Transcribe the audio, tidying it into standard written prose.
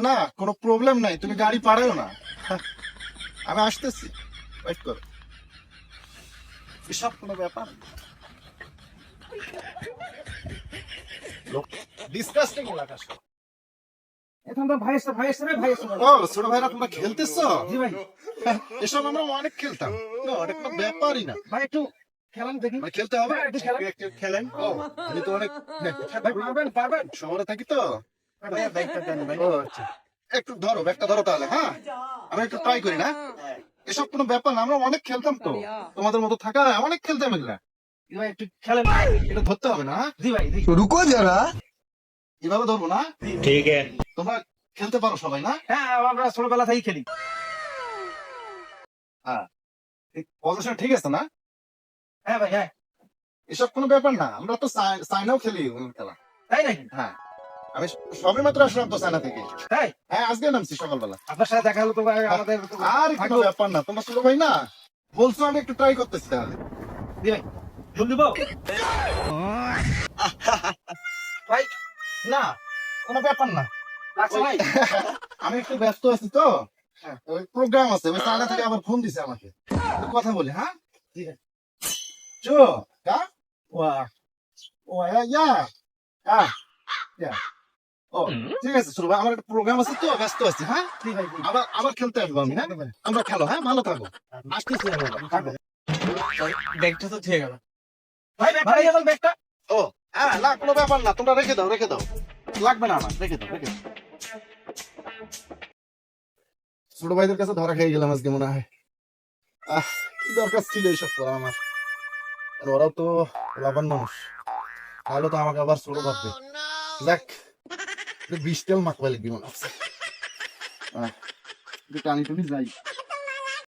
না কোনো প্রবলেম নাই, তুমি গাড়ি পাঠাও না। আমি আসতেছি, ওয়েট করো। এসব কোনো ব্যাপার? ডিসকাস্টিং এলাকা সব। এখন তো ভাই এসে রে ভাই এসে। ও ছোট ভাইরা তোমরা খেলতেছো? জি ভাই। এসব আমরা অনেক খেলতাম, না এটা কোনো ব্যাপারই না। ভাই একটু খেলান দেখি। মানে খেলতে হবে, হ্যাঁ, একটু খেলেন। একটু খেলেন। ও আমি তো অনেক ভাই পারবেন। শহরে থাকি তো। ভাই ব্যাগটা দেন ভাই। ও আচ্ছা, একটু ধরো, ব্যাগটা ধরো তাহলে। হ্যাঁ আমি একটু ট্রাই করি না। এসব কোনো ব্যাপার না, আমরা অনেক খেলতাম তো, তোমাদের মতো থাকা অনেক খেলতাম এগুলা। জি ভাই একটু খেলেন। এটা ধরতে হবে না? জি ভাই জি। रुको जरा। এভাবে ধরবো না? ठीक है। তোমরা খেলতে পারো সবাই না? হ্যাঁ আমরা ছোটবেলা থেকেই খেলি। হ্যাঁ, পজিশন ঠিক আছে না? হ্যাঁ ভাই হ্যাঁ। এসব কোনো ব্যাপার না, আমরা তো সাইনাও খেলি খেলা। তাই নাকি? হ্যাঁ আমি সবে মাত্র আসলাম তো সাইনা থেকে। তাই হ্যাঁ আজকে নামছি সকালবেলা। আপনার সাথে দেখা হলো তো ভাই আমাদের আর কোনো ব্যাপার না, তোমার ছোট ভাই না বলছো, আমি একটু ট্রাই করতেছি তাহলে। জি ভাই জল দিব ভাই। না কোনো ব্যাপার না, রাখছো ভাই। আমি একটু ব্যস্ত আছি তো, ওই প্রোগ্রাম আছে, ওই সাইনা থেকে আবার ফোন দিছে আমাকে, একটু কথা বলি। হ্যাঁ জি ভাই। চো কা ওয়া ও ইয়া আ ইয়া ও ঠিক আছে ছোট ভাই, আমার একটা প্রোগ্রাম আছে তো, ব্যস্ত আছি। হ্যাঁ জি ভাই জি। আবার আবার খেলতে আসবো আমি। হ্যাঁ আমরা খেলো, হ্যাঁ ভালো থাকো। আসতেছি আমি আবার। থাকো। ব্যাগটা তো ঠিক গেল ভাই। ব্যাগটা নিয়ে যান ব্যাগটা। ও হ্যাঁ না কোনো ব্যাপার না, তোমরা রেখে দাও, রেখে দাও, লাগবে না আমার, রেখে দাও, রেখে দাও। ছোট ভাইদের কাছে ধরা খেয়ে গেলাম আজকে মনে হয়। কি দরকার ছিল এইসব করা আমার, আর ওরাও তো লাভান মানুষ, তাহলে তো আমাকে আবার ছোট ভাববে। যাক, বিশ তেল মাখবা লিখবি মনে হচ্ছে। একটু টানি টুনি যাই।